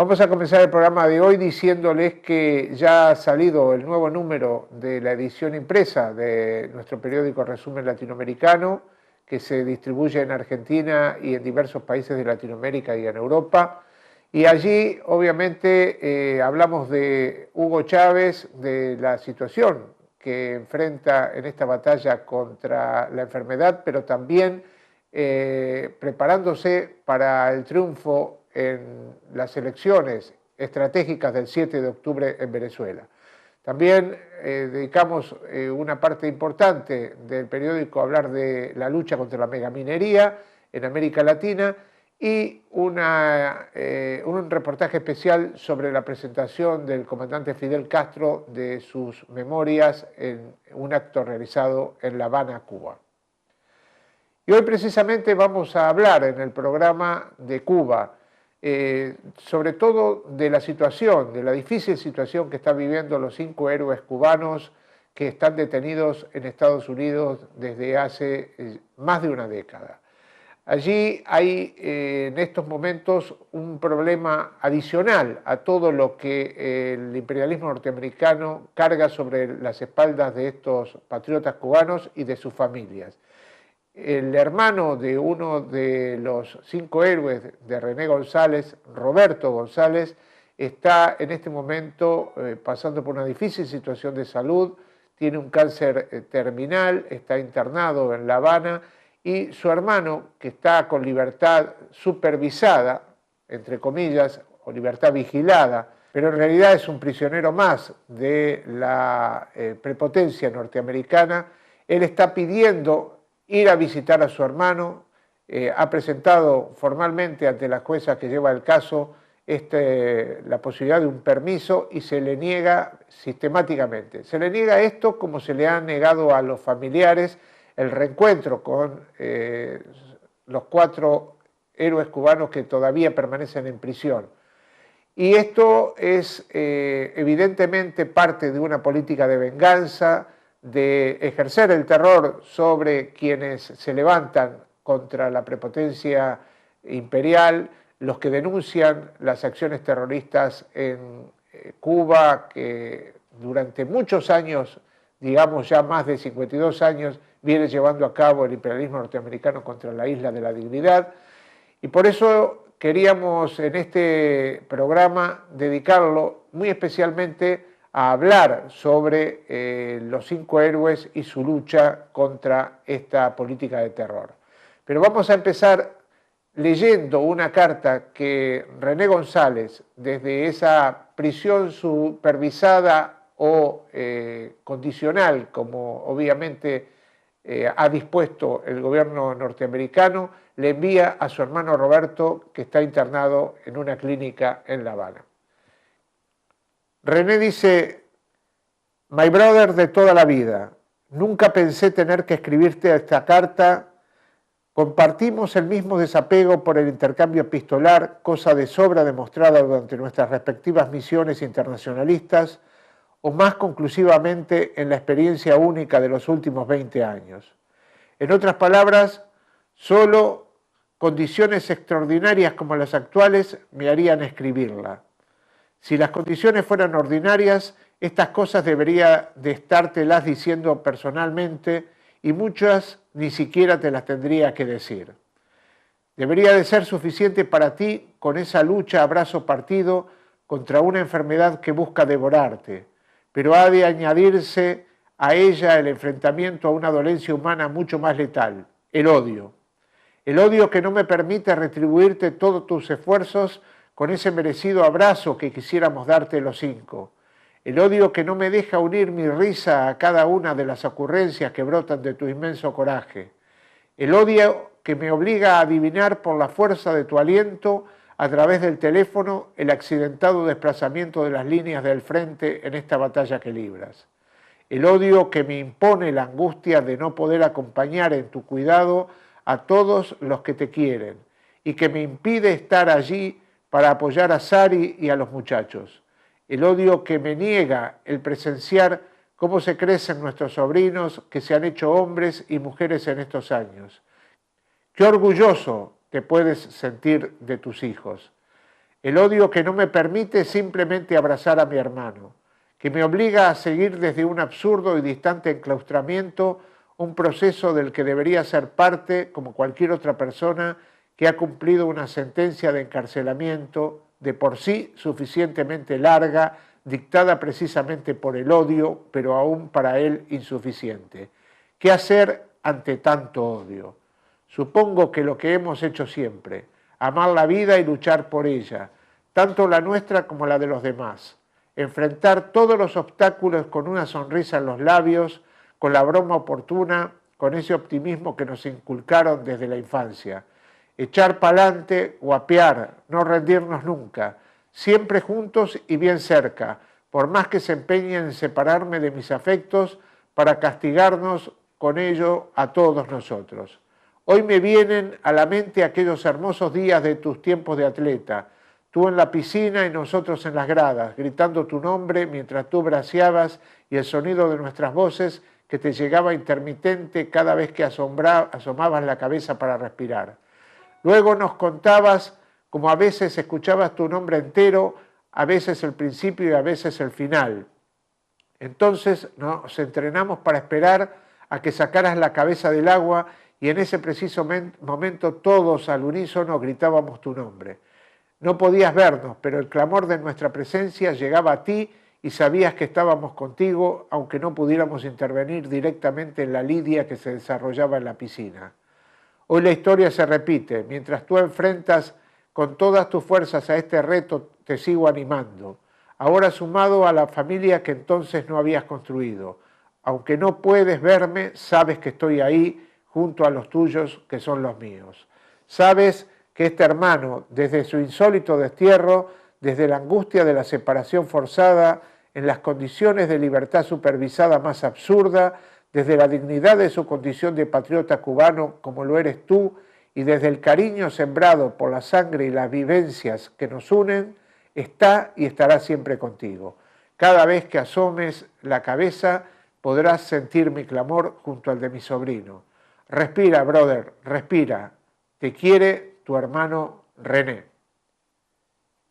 Vamos a comenzar el programa de hoy diciéndoles que ya ha salido el nuevo número de la edición impresa de nuestro periódico Resumen Latinoamericano, que se distribuye en Argentina y en diversos países de Latinoamérica y en Europa. Y allí, obviamente, hablamos de Hugo Chávez, de la situación que enfrenta en esta batalla contra la enfermedad, pero también preparándose para el triunfo en las elecciones estratégicas del 7 de octubre en Venezuela. También dedicamos una parte importante del periódico a hablar de la lucha contra la megaminería en América Latina y un reportaje especial sobre la presentación del comandante Fidel Castro de sus memorias en un acto realizado en La Habana, Cuba. Y hoy precisamente vamos a hablar en el programa de Cuba, sobre todo de la situación, de la difícil situación que están viviendo los 5 héroes cubanos que están detenidos en Estados Unidos desde hace más de una década. Allí hay en estos momentos un problema adicional a todo lo que el imperialismo norteamericano carga sobre las espaldas de estos patriotas cubanos y de sus familias. El hermano de uno de los 5 héroes de René González, Roberto González, está en este momento pasando por una difícil situación de salud, tiene un cáncer terminal, está internado en La Habana y su hermano, que está con libertad supervisada, entre comillas, o libertad vigilada, pero en realidad es un prisionero más de la prepotencia norteamericana, él está pidiendo ir a visitar a su hermano, ha presentado formalmente ante la jueza que lleva el caso la posibilidad de un permiso y se le niega sistemáticamente. Se le niega esto como se le ha negado a los familiares el reencuentro con los 4 héroes cubanos que todavía permanecen en prisión. Y esto es evidentemente parte de una política de venganza, de ejercer el terror sobre quienes se levantan contra la prepotencia imperial, los que denuncian las acciones terroristas en Cuba, que durante muchos años, digamos ya más de 52 años, viene llevando a cabo el imperialismo norteamericano contra la Isla de la Dignidad. Y por eso queríamos en este programa dedicarlo muy especialmente a hablar sobre los 5 héroes y su lucha contra esta política de terror. Pero vamos a empezar leyendo una carta que René González, desde esa prisión supervisada o condicional, como obviamente ha dispuesto el gobierno norteamericano, le envía a su hermano Roberto, que está internado en una clínica en La Habana. René dice: My brother de toda la vida, nunca pensé tener que escribirte esta carta. Compartimos el mismo desapego por el intercambio epistolar, cosa de sobra demostrada durante nuestras respectivas misiones internacionalistas, o más conclusivamente en la experiencia única de los últimos 20 años. En otras palabras, solo condiciones extraordinarias como las actuales me harían escribirla. Si las condiciones fueran ordinarias, estas cosas debería de estártelas diciendo personalmente y muchas ni siquiera te las tendría que decir. Debería de ser suficiente para ti con esa lucha a brazo partido contra una enfermedad que busca devorarte, pero ha de añadirse a ella el enfrentamiento a una dolencia humana mucho más letal, el odio. El odio que no me permite retribuirte todos tus esfuerzos con ese merecido abrazo que quisiéramos darte los 5. El odio que no me deja unir mi risa a cada una de las ocurrencias que brotan de tu inmenso coraje. El odio que me obliga a adivinar por la fuerza de tu aliento a través del teléfono el accidentado desplazamiento de las líneas del frente en esta batalla que libras. El odio que me impone la angustia de no poder acompañar en tu cuidado a todos los que te quieren y que me impide estar allí para apoyar a Sari y a los muchachos. El odio que me niega el presenciar cómo se crecen nuestros sobrinos que se han hecho hombres y mujeres en estos años. Qué orgulloso te puedes sentir de tus hijos. El odio que no me permite simplemente abrazar a mi hermano, que me obliga a seguir desde un absurdo y distante enclaustramiento un proceso del que debería ser parte como cualquier otra persona que ha cumplido una sentencia de encarcelamiento de por sí suficientemente larga, dictada precisamente por el odio, pero aún para él insuficiente. ¿Qué hacer ante tanto odio? Supongo que lo que hemos hecho siempre, amar la vida y luchar por ella, tanto la nuestra como la de los demás. Enfrentar todos los obstáculos con una sonrisa en los labios, con la broma oportuna, con ese optimismo que nos inculcaron desde la infancia. Echar pa'lante, guapear, no rendirnos nunca, siempre juntos y bien cerca, por más que se empeñen en separarme de mis afectos para castigarnos con ello a todos nosotros. Hoy me vienen a la mente aquellos hermosos días de tus tiempos de atleta, tú en la piscina y nosotros en las gradas, gritando tu nombre mientras tú braceabas y el sonido de nuestras voces que te llegaba intermitente cada vez que asomabas la cabeza para respirar. Luego nos contabas como a veces escuchabas tu nombre entero, a veces el principio y a veces el final. Entonces nos entrenamos para esperar a que sacaras la cabeza del agua y en ese preciso momento todos al unísono gritábamos tu nombre. No podías vernos, pero el clamor de nuestra presencia llegaba a ti y sabías que estábamos contigo, aunque no pudiéramos intervenir directamente en la lidia que se desarrollaba en la piscina. Hoy la historia se repite. Mientras tú enfrentas con todas tus fuerzas a este reto, te sigo animando. Ahora sumado a la familia que entonces no habías construido. Aunque no puedes verme, sabes que estoy ahí junto a los tuyos, que son los míos. Sabes que este hermano, desde su insólito destierro, desde la angustia de la separación forzada, en las condiciones de libertad supervisada más absurda, desde la dignidad de su condición de patriota cubano como lo eres tú, y desde el cariño sembrado por la sangre y las vivencias que nos unen, está y estará siempre contigo. Cada vez que asomes la cabeza podrás sentir mi clamor junto al de mi sobrino. Respira, brother, respira. Te quiere tu hermano René.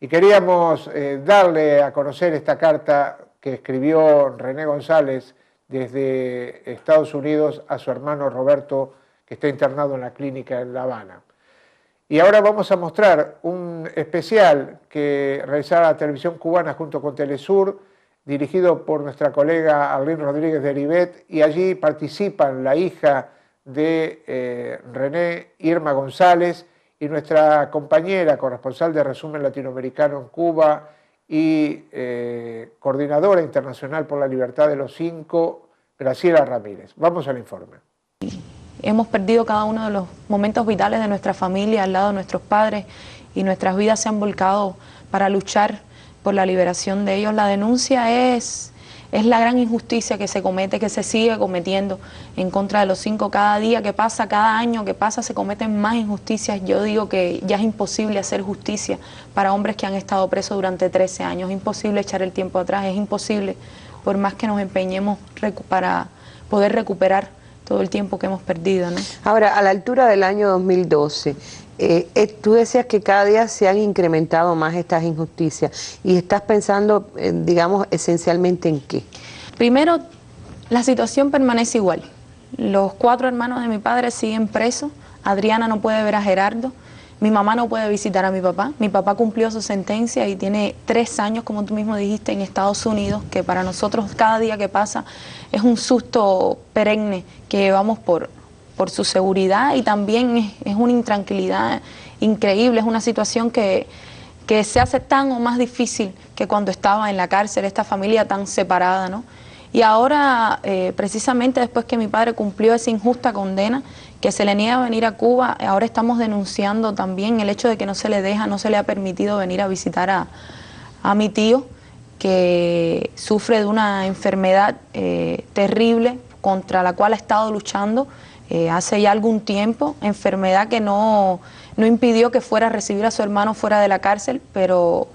Y queríamos darle a conocer esta carta que escribió René González desde Estados Unidos a su hermano Roberto, que está internado en la clínica en La Habana. Y ahora vamos a mostrar un especial que realizará la televisión cubana junto con Telesur, dirigido por nuestra colega Arlene Rodríguez de Heribet, y allí participan la hija de René, Irma González, y nuestra compañera corresponsal de Resumen Latinoamericano en Cuba y coordinadora internacional por la libertad de los 5, Graciela Ramírez. Vamos al informe. Hemos perdido cada uno de los momentos vitales de nuestra familia al lado de nuestros padres y nuestras vidas se han volcado para luchar por la liberación de ellos. La denuncia es la gran injusticia que se comete, que se sigue cometiendo en contra de los 5. Cada día que pasa, cada año que pasa, se cometen más injusticias. Yo digo que ya es imposible hacer justicia para hombres que han estado presos durante 13 años. Es imposible echar el tiempo atrás, es imposible, por más que nos empeñemos para poder recuperar todo el tiempo que hemos perdido, ¿no? Ahora, a la altura del año 2012, tú decías que cada día se han incrementado más estas injusticias y estás pensando, digamos, esencialmente en qué. Primero, la situación permanece igual. Los 4 hermanos de mi padre siguen presos. Adriana no puede ver a Gerardo. Mi mamá no puede visitar a mi papá. Mi papá cumplió su sentencia y tiene 3 años, como tú mismo dijiste, en Estados Unidos, que para nosotros cada día que pasa es un susto perenne que llevamos por su seguridad y también es una intranquilidad increíble. Es una situación que se hace tan o más difícil que cuando estaba en la cárcel, esta familia tan separada, ¿no? Y ahora, precisamente después que mi padre cumplió esa injusta condena, que se le niega a venir a Cuba, ahora estamos denunciando también el hecho de que no se le ha permitido venir a visitar a mi tío, que sufre de una enfermedad terrible contra la cual ha estado luchando hace ya algún tiempo, enfermedad que no impidió que fuera a recibir a su hermano fuera de la cárcel, pero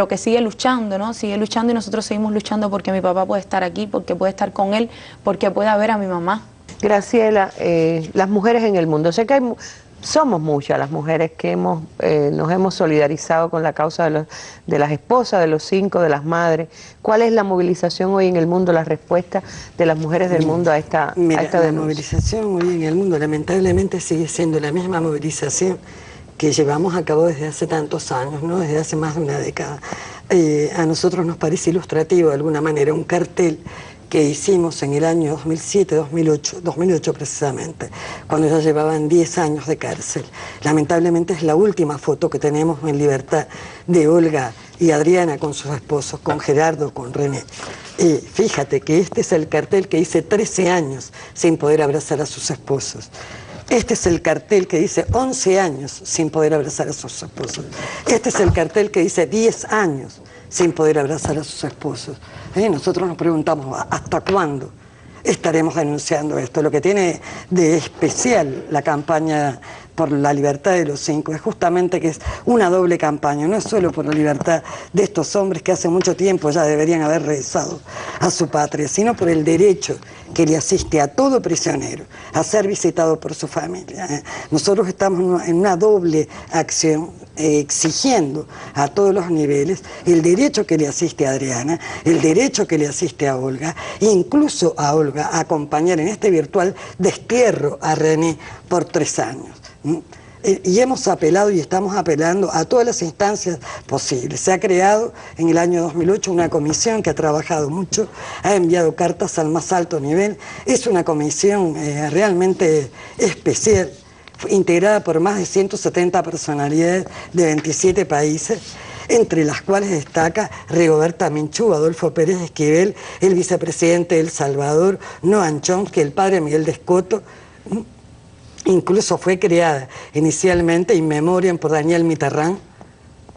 que sigue luchando, ¿no? Sigue luchando y nosotros seguimos luchando porque mi papá puede estar aquí, porque puede estar con él, porque pueda ver a mi mamá. Graciela, las mujeres en el mundo, sé que hay somos muchas las mujeres que nos hemos solidarizado con la causa de las esposas, de los 5, de las madres. ¿Cuál es la movilización hoy en el mundo, la respuesta de las mujeres del mundo a esta denuncia? La movilización hoy en el mundo lamentablemente sigue siendo la misma movilización que llevamos a cabo desde hace tantos años, ¿no? Desde hace más de una década. A nosotros nos parece ilustrativo de alguna manera un cartel que hicimos en el año 2008 precisamente, cuando ya llevaban 10 años de cárcel. Lamentablemente es la última foto que tenemos en libertad de Olga y Adriana con sus esposos, con Gerardo, con René. Fíjate que este es el cartel que dice 13 años sin poder abrazar a sus esposos. Este es el cartel que dice 11 años sin poder abrazar a sus esposos. Este es el cartel que dice 10 años sin poder abrazar a sus esposos. Nosotros nos preguntamos, ¿hasta cuándo estaremos denunciando esto? Lo que tiene de especial la campaña por la libertad de los 5 es justamente que es una doble campaña, no es solo por la libertad de estos hombres que hace mucho tiempo ya deberían haber regresado a su patria, sino por el derecho que le asiste a todo prisionero a ser visitado por su familia. Nosotros estamos en una doble acción exigiendo a todos los niveles el derecho que le asiste a Adriana, el derecho que le asiste a Olga, incluso a Olga a acompañar en este virtual destierro a René por 3 años. Y hemos apelado y estamos apelando a todas las instancias posibles. Se ha creado en el año 2008 una comisión que ha trabajado mucho, ha enviado cartas al más alto nivel. Es una comisión realmente especial, integrada por más de 170 personalidades de 27 países, entre las cuales destaca Rigoberta Menchú, Adolfo Pérez Esquivel, el vicepresidente de El Salvador, Noam Chomsky, el padre Miguel de Escoto. Incluso fue creada inicialmente in memoriam por Daniel Mitterrand.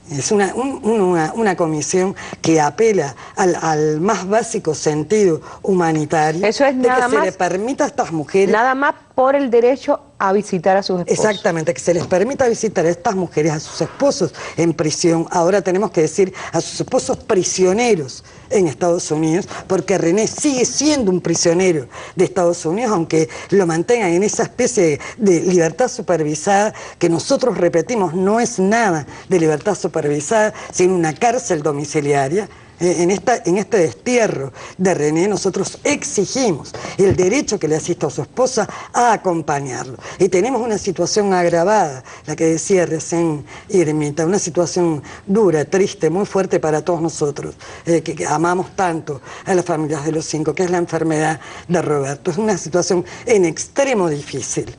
Es una comisión que apela al más básico sentido humanitario. Eso es de nada que se más, le permita a estas mujeres... Nada más por el derecho a visitar a sus esposos. Exactamente, que se les permita visitar a estas mujeres, a sus esposos en prisión. Ahora tenemos que decir a sus esposos prisioneros en Estados Unidos, porque René sigue siendo un prisionero de Estados Unidos, aunque lo mantengan en esa especie de libertad supervisada, que nosotros repetimos, no es nada de libertad supervisada, sino una cárcel domiciliaria. En este destierro de René nosotros exigimos el derecho que le asiste a su esposa a acompañarlo. Y tenemos una situación agravada, la que decía recién Irmita, una situación dura, triste, muy fuerte para todos nosotros, que amamos tanto a las familias de los 5, que es la enfermedad de Roberto. Es una situación en extremo difícil.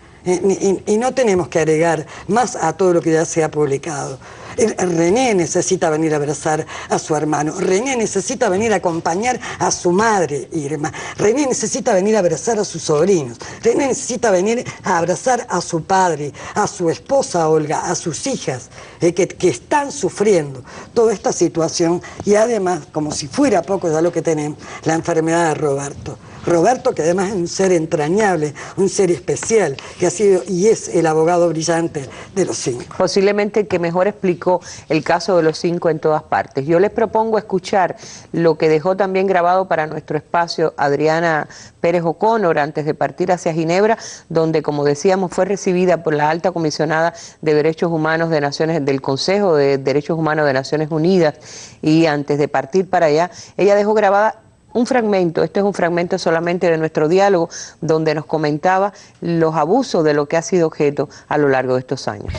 Y no tenemos que agregar más a todo lo que ya se ha publicado. René necesita venir a abrazar a su hermano, René necesita venir a acompañar a su madre Irma, René necesita venir a abrazar a sus sobrinos, René necesita venir a abrazar a su padre, a su esposa Olga, a sus hijas, que están sufriendo toda esta situación, y además, como si fuera poco ya lo que tenemos, la enfermedad de Roberto. Roberto, que además es un ser entrañable, un ser especial, que ha sido y es el abogado brillante de los 5. Posiblemente el que mejor explicó el caso de los 5 en todas partes. Yo les propongo escuchar lo que dejó también grabado para nuestro espacio Adriana Pérez O'Connor antes de partir hacia Ginebra, donde, como decíamos, fue recibida por la alta comisionada de Derechos Humanos del Consejo de Derechos Humanos de Naciones Unidas, y antes de partir para allá, ella dejó grabada un fragmento. Este es un fragmento solamente de nuestro diálogo, donde nos comentaba los abusos de lo que ha sido objeto a lo largo de estos años.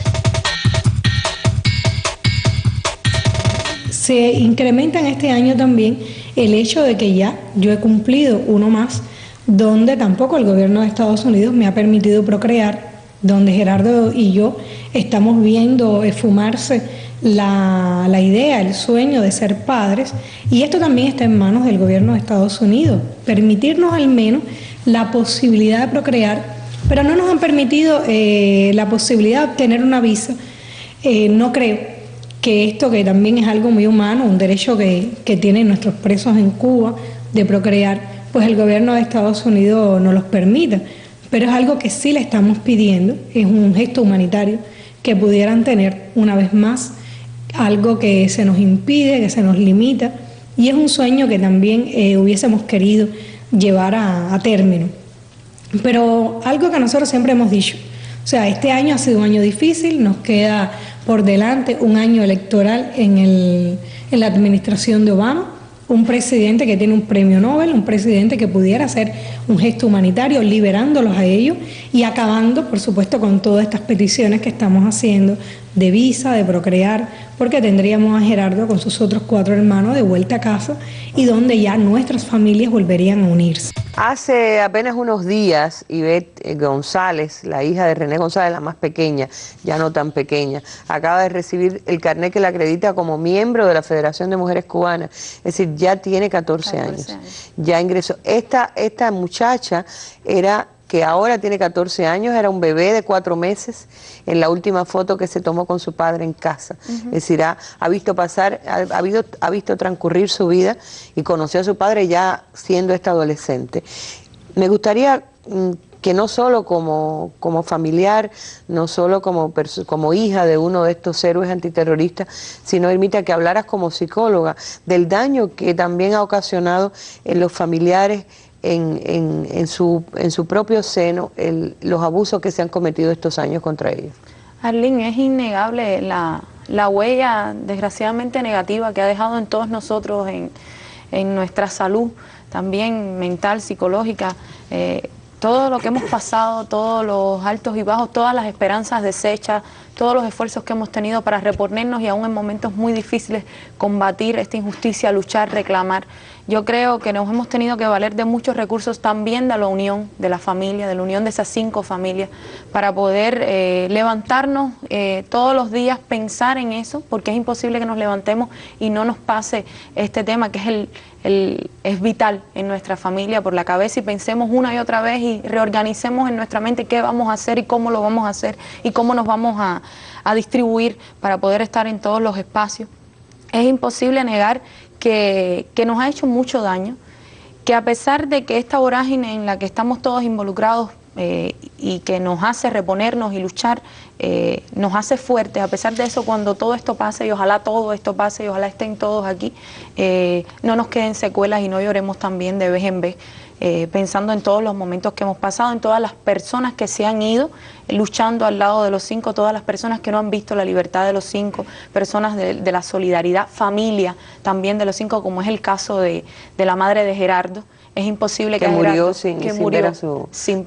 Se incrementa en este año también el hecho de que ya yo he cumplido uno más, donde tampoco el gobierno de Estados Unidos me ha permitido procrear, donde Gerardo y yo estamos viendo esfumarse la idea, el sueño de ser padres, y esto también está en manos del gobierno de Estados Unidos, permitirnos al menos la posibilidad de procrear, pero no nos han permitido la posibilidad de obtener una visa. No creo que esto, que también es algo muy humano, un derecho que tienen nuestros presos en Cuba de procrear, pues el gobierno de Estados Unidos no los permita, pero es algo que sí le estamos pidiendo, es un gesto humanitario que pudieran tener una vez más, algo que se nos impide, que se nos limita, y es un sueño que también hubiésemos querido llevar a término. Pero algo que nosotros siempre hemos dicho, O sea, este año ha sido un año difícil, nos queda por delante un año electoral en la administración de Obama, un presidente que tiene un premio Nobel, un presidente que pudiera hacer un gesto humanitario liberándolos a ellos y acabando, por supuesto, con todas estas peticiones que estamos haciendo de visa, de procrear, porque tendríamos a Gerardo con sus otros 4 hermanos de vuelta a casa y donde ya nuestras familias volverían a unirse. Hace apenas unos días, Ivette González, la hija de René González, la más pequeña, ya no tan pequeña, acaba de recibir el carnet que la acredita como miembro de la Federación de Mujeres Cubanas. Es decir, ya tiene 14 años. Ya ingresó. Esta muchacha que ahora tiene 14 años, era un bebé de 4 meses en la última foto que se tomó con su padre en casa. Es decir, ha visto transcurrir su vida y conoció a su padre ya siendo esta adolescente. Me gustaría que no solo como familiar, no solo como hija de uno de estos héroes antiterroristas, sino, Irmita, que hablaras como psicóloga del daño que también ha ocasionado en los familiares, en su propio seno, los abusos que se han cometido estos años contra ellos. Arlene, es innegable la huella desgraciadamente negativa que ha dejado en todos nosotros, en nuestra salud, también mental, psicológica, todo lo que hemos pasado, todos los altos y bajos, todas las esperanzas deshechas, todos los esfuerzos que hemos tenido para reponernos y aún en momentos muy difíciles combatir esta injusticia, luchar, reclamar. Yo creo que nos hemos tenido que valer de muchos recursos, también de la unión de la familia, de la unión de esas 5 familias, para poder levantarnos todos los días, pensar en eso, porque es imposible que nos levantemos y no nos pase este tema que es vital en nuestra familia por la cabeza, y pensemos una y otra vez y reorganicemos en nuestra mente qué vamos a hacer y cómo lo vamos a hacer y cómo nos vamos a distribuir para poder estar en todos los espacios. Es imposible negar que nos ha hecho mucho daño, que a pesar de que esta vorágine en la que estamos todos involucrados y que nos hace reponernos y luchar, nos hace fuertes, a pesar de eso, cuando todo esto pase, y ojalá todo esto pase, y ojalá estén todos aquí, no nos queden secuelas y no lloremos también de vez en vez, pensando en todos los momentos que hemos pasado, en todas las personas que se han ido luchando al lado de los 5, todas las personas que no han visto la libertad de los 5, personas de la solidaridad, familia también de los 5, como es el caso de la madre de Gerardo. Es imposible que murió Gerardo, sin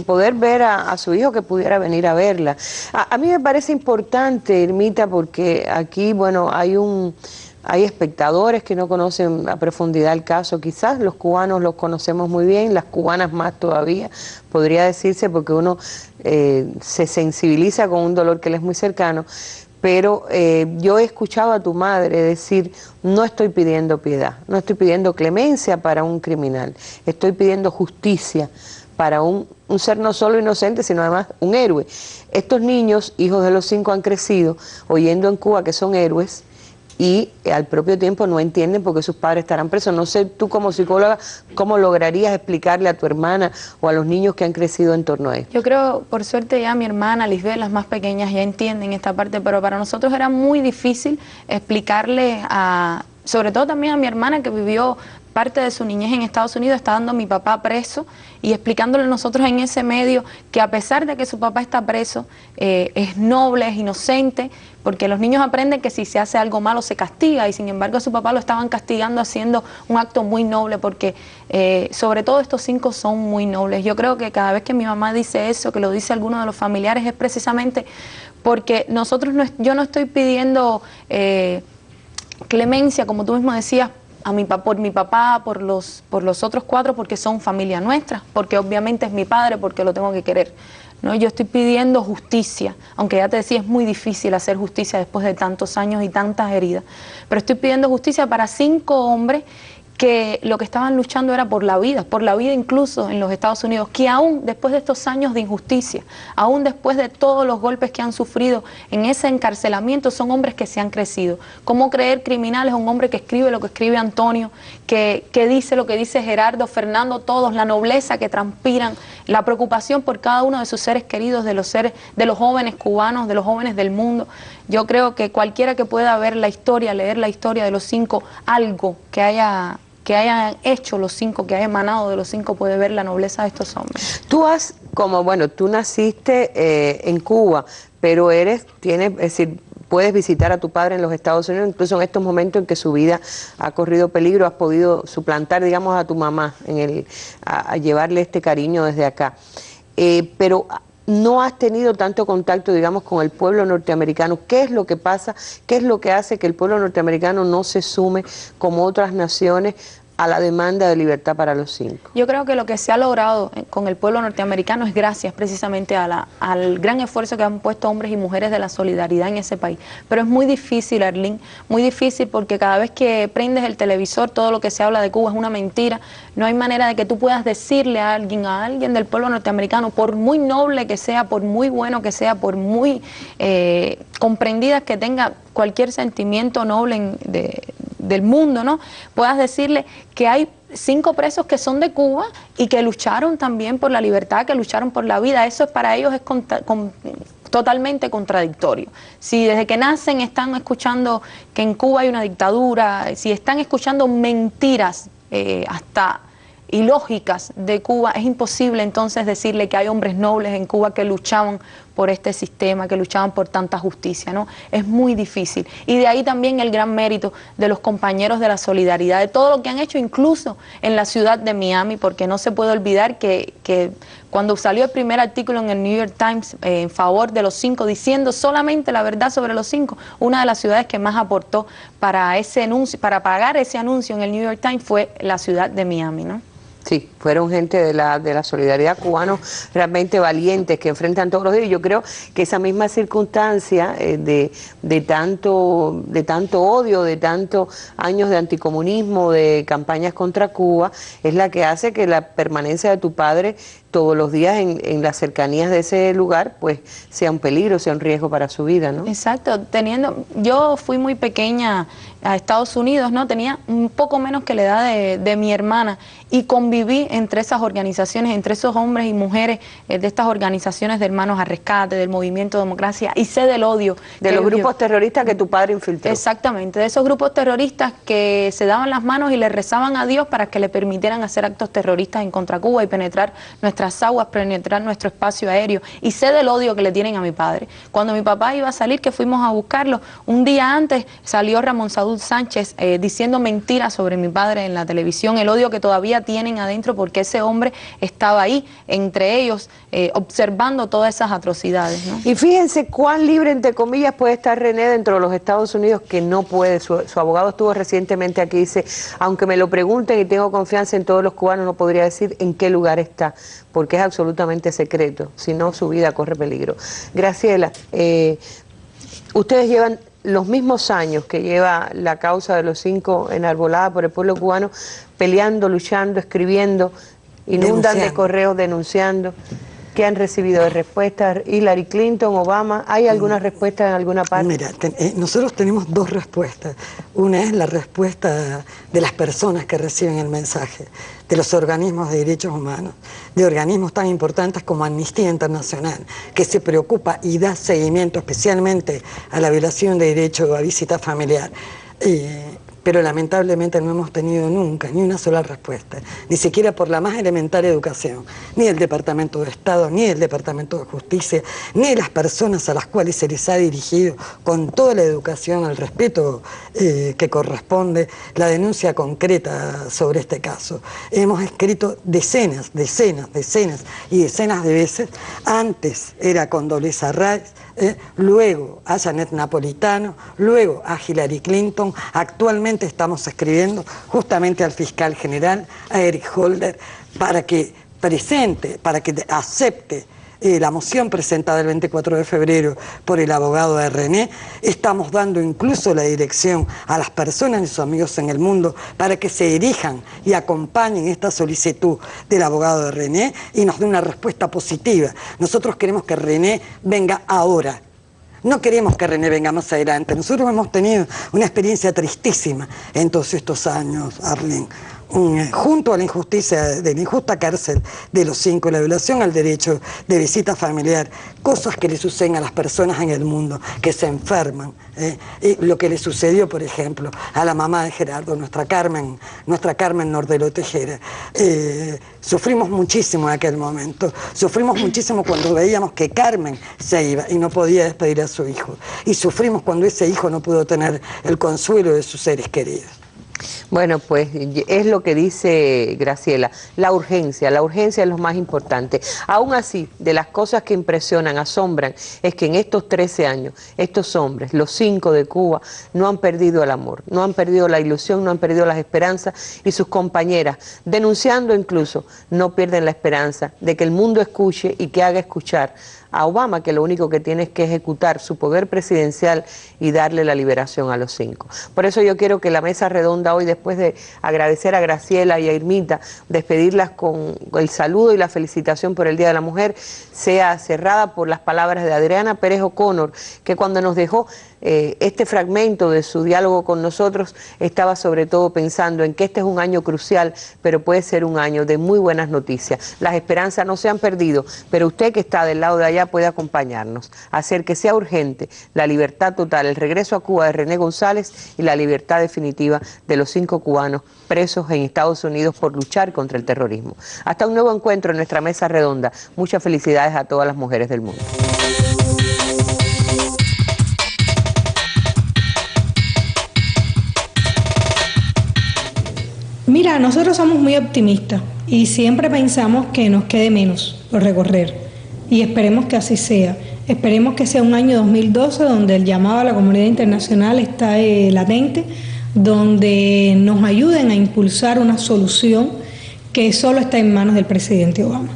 poder ver a su hijo que pudiera venir a verla. A mí me parece importante, Irmita, porque aquí, bueno, hay espectadores que no conocen a profundidad el caso. Quizás los cubanos los conocemos muy bien, las cubanas más todavía, podría decirse, porque uno se sensibiliza con un dolor que le es muy cercano. Pero yo he escuchado a tu madre decir: no estoy pidiendo piedad, no estoy pidiendo clemencia para un criminal, estoy pidiendo justicia para un ser no solo inocente, sino además un héroe. Estos niños, hijos de los 5, han crecido oyendo en Cuba que son héroes, y al propio tiempo no entienden por qué sus padres estarán presos. No sé, tú como psicóloga, ¿cómo lograrías explicarle a tu hermana o a los niños que han crecido en torno a esto? Yo creo, por suerte, ya mi hermana, Lisbeth, las más pequeñas, ya entienden esta parte, pero para nosotros era muy difícil explicarle sobre todo también a mi hermana, que vivió parte de su niñez en Estados Unidos, estando mi papá preso, y explicándole a nosotros en ese medio que a pesar de que su papá está preso, es noble, es inocente, porque los niños aprenden que si se hace algo malo se castiga, y sin embargo a su papá lo estaban castigando haciendo un acto muy noble, porque sobre todo estos 5 son muy nobles. Yo creo que cada vez que mi mamá dice eso, que lo dice alguno de los familiares, es precisamente porque yo no estoy pidiendo clemencia, como tú mismo decías, por mi papá, por los otros 4, porque son familia nuestra, porque obviamente es mi padre, porque lo tengo que querer, ¿no? Yo estoy pidiendo justicia, aunque ya te decía, es muy difícil hacer justicia después de tantos años y tantas heridas, pero estoy pidiendo justicia para 5 hombres que lo que estaban luchando era por la vida incluso en los Estados Unidos, que aún después de estos años de injusticia, aún después de todos los golpes que han sufrido en ese encarcelamiento, son hombres que se han crecido. ¿Cómo creer criminales? Un hombre que escribe lo que escribe Antonio, que dice lo que dice Gerardo, Fernando, todos, la nobleza que transpiran, la preocupación por cada uno de sus seres queridos, de los jóvenes cubanos, de los jóvenes del mundo. Yo creo que cualquiera que pueda ver la historia, leer la historia de los 5, algo que hayan hecho los 5, que haya emanado de los 5, puede ver la nobleza de estos hombres. Tú has como, bueno, tú naciste en Cuba, pero es decir, puedes visitar a tu padre en los Estados Unidos, incluso en estos momentos en que su vida ha corrido peligro, has podido suplantar, digamos, a tu mamá, a llevarle este cariño desde acá. Pero no has tenido tanto contacto, digamos, con el pueblo norteamericano. ¿Qué es lo que pasa? ¿Qué es lo que hace que el pueblo norteamericano no se sume, como otras naciones, a la demanda de libertad para los 5? Yo creo que lo que se ha logrado con el pueblo norteamericano es gracias precisamente al gran esfuerzo que han puesto hombres y mujeres de la solidaridad en ese país. Pero es muy difícil, Arlene, muy difícil, porque cada vez que prendes el televisor, todo lo que se habla de Cuba es una mentira. No hay manera de que tú puedas decirle a alguien del pueblo norteamericano, por muy noble que sea, por muy bueno que sea, por muy comprendidas que tenga cualquier sentimiento noble del mundo, ¿no? Puedas decirle que hay 5 presos que son de Cuba y que lucharon también por la libertad, que lucharon por la vida. Eso para ellos es totalmente contradictorio. Si desde que nacen están escuchando que en Cuba hay una dictadura, si están escuchando mentiras hasta ilógicas de Cuba, es imposible entonces decirle que hay hombres nobles en Cuba que luchaban por este sistema, que luchaban por tanta justicia, ¿no? Es muy difícil. Y de ahí también el gran mérito de los compañeros de la solidaridad, de todo lo que han hecho incluso en la ciudad de Miami, porque no se puede olvidar que cuando salió el primer artículo en el New York Times en favor de los 5, diciendo solamente la verdad sobre los 5, una de las ciudades que más aportó para ese anuncio, para pagar ese anuncio en el New York Times, fue la ciudad de Miami, ¿no? Sí, fueron gente de la solidaridad, cubanos realmente valientes que enfrentan todos los días. Y yo creo que esa misma circunstancia de tanto odio, de tantos años de anticomunismo, de campañas contra Cuba, es la que hace que la permanencia de tu padre todos los días en las cercanías de ese lugar, pues sea un peligro, sea un riesgo para su vida, ¿no? Exacto, yo fui muy pequeña a Estados Unidos, ¿no? Tenía un poco menos que la edad de mi hermana y conviví entre esas organizaciones, entre esos hombres y mujeres de estas organizaciones de Hermanos al Rescate, del Movimiento Democracia, y sé del odio. De los grupos terroristas que tu padre infiltró. Exactamente, de esos grupos terroristas que se daban las manos y le rezaban a Dios para que le permitieran hacer actos terroristas en contra Cuba y penetrar nuestras aguas, penetrar nuestro espacio aéreo, y sé del odio que le tienen a mi padre. Cuando mi papá iba a salir, que fuimos a buscarlo, un día antes salió Ramón Saúl Sánchez diciendo mentiras sobre mi padre en la televisión, el odio que todavía tienen adentro porque ese hombre estaba ahí, entre ellos, observando todas esas atrocidades, ¿no? Y fíjense cuán libre, entre comillas, puede estar René dentro de los Estados Unidos, que no puede. Su abogado estuvo recientemente aquí, dice, aunque me lo pregunten y tengo confianza en todos los cubanos, no podría decir en qué lugar está, porque es absolutamente secreto, si no su vida corre peligro. Graciela, ustedes llevan los mismos años que lleva la causa de los 5 enarbolada por el pueblo cubano, peleando, luchando, escribiendo, inundan de correos denunciando. ¿Qué han recibido de respuestas? Hillary Clinton, Obama, ¿hay alguna respuesta en alguna parte? Mira, nosotros tenemos 2 respuestas. Una es la respuesta de las personas que reciben el mensaje, de los organismos de derechos humanos, de organismos tan importantes como Amnistía Internacional, que se preocupa y da seguimiento especialmente a la violación de derecho a visita familiar. Pero lamentablemente no hemos tenido nunca ni una sola respuesta, ni siquiera por la más elementaria educación, ni el Departamento de Estado, ni el Departamento de Justicia, ni las personas a las cuales se les ha dirigido con toda la educación, el respeto que corresponde, la denuncia concreta sobre este caso. Hemos escrito decenas y decenas de veces. Antes era Condoleezza Rice, luego a Janet Napolitano, luego a Hillary Clinton. Actualmente estamos escribiendo justamente al fiscal general, a Eric Holder, para que acepte la moción presentada el 24 de febrero por el abogado de René. Estamos dando incluso la dirección a las personas y sus amigos en el mundo para que se dirijan y acompañen esta solicitud del abogado de René y nos dé una respuesta positiva. Nosotros queremos que René venga ahora. No queremos que René venga más adelante. Nosotros hemos tenido una experiencia tristísima en todos estos años, Arlene, junto a la injusticia, de la injusta cárcel de los 5, la violación al derecho de visita familiar, cosas que le suceden a las personas en el mundo, que se enferman, y lo que le sucedió, por ejemplo, a la mamá de Gerardo, nuestra Carmen Nordelo Tejera. Sufrimos muchísimo en aquel momento, sufrimos muchísimo cuando veíamos que Carmen se iba y no podía despedir a su hijo, y sufrimos cuando ese hijo no pudo tener el consuelo de sus seres queridos. Bueno, pues es lo que dice Graciela, la urgencia es lo más importante. Aún así, de las cosas que impresionan, asombran, es que en estos 13 años, estos hombres, los 5 de Cuba, no han perdido el amor, no han perdido la ilusión, no han perdido las esperanzas, y sus compañeras, denunciando incluso, no pierden la esperanza de que el mundo escuche y que haga escuchar a Obama, que lo único que tiene es que ejecutar su poder presidencial y darle la liberación a los 5. Por eso yo quiero que la mesa redonda hoy, después de agradecer a Graciela y a Irmita, despedirlas con el saludo y la felicitación por el Día de la Mujer, sea cerrada por las palabras de Adriana Pérez O'Connor, que cuando nos dejó este fragmento de su diálogo con nosotros, estaba sobre todo pensando en que este es un año crucial, pero puede ser un año de muy buenas noticias. Las esperanzas no se han perdido, pero usted que está del lado de allá puede acompañarnos, hacer que sea urgente la libertad total, el regreso a Cuba de René González y la libertad definitiva de los 5 cubanos presos en Estados Unidos por luchar contra el terrorismo. Hasta un nuevo encuentro en nuestra mesa redonda. Muchas felicidades a todas las mujeres del mundo. Mira, nosotros somos muy optimistas y siempre pensamos que nos quede menos por recorrer, y esperemos que así sea. Esperemos que sea un año 2012 donde el llamado a la comunidad internacional está latente, donde nos ayuden a impulsar una solución que solo está en manos del presidente Obama.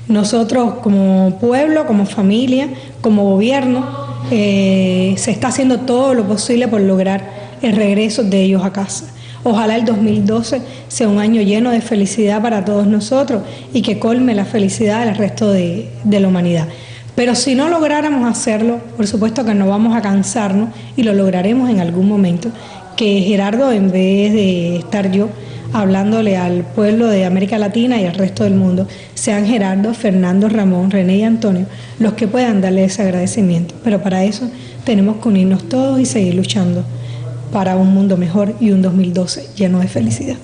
Nosotros como pueblo, como familia, como gobierno, se está haciendo todo lo posible por lograr el regreso de ellos a casa. Ojalá el 2012 sea un año lleno de felicidad para todos nosotros y que colme la felicidad del resto de la humanidad. Pero si no lográramos hacerlo, por supuesto que no vamos a cansarnos y lo lograremos en algún momento. Que Gerardo, en vez de estar yo hablándole al pueblo de América Latina y al resto del mundo, sean Gerardo, Fernando, Ramón, René y Antonio los que puedan darle ese agradecimiento. Pero para eso tenemos que unirnos todos y seguir luchando para un mundo mejor y un 2012 lleno de felicidad.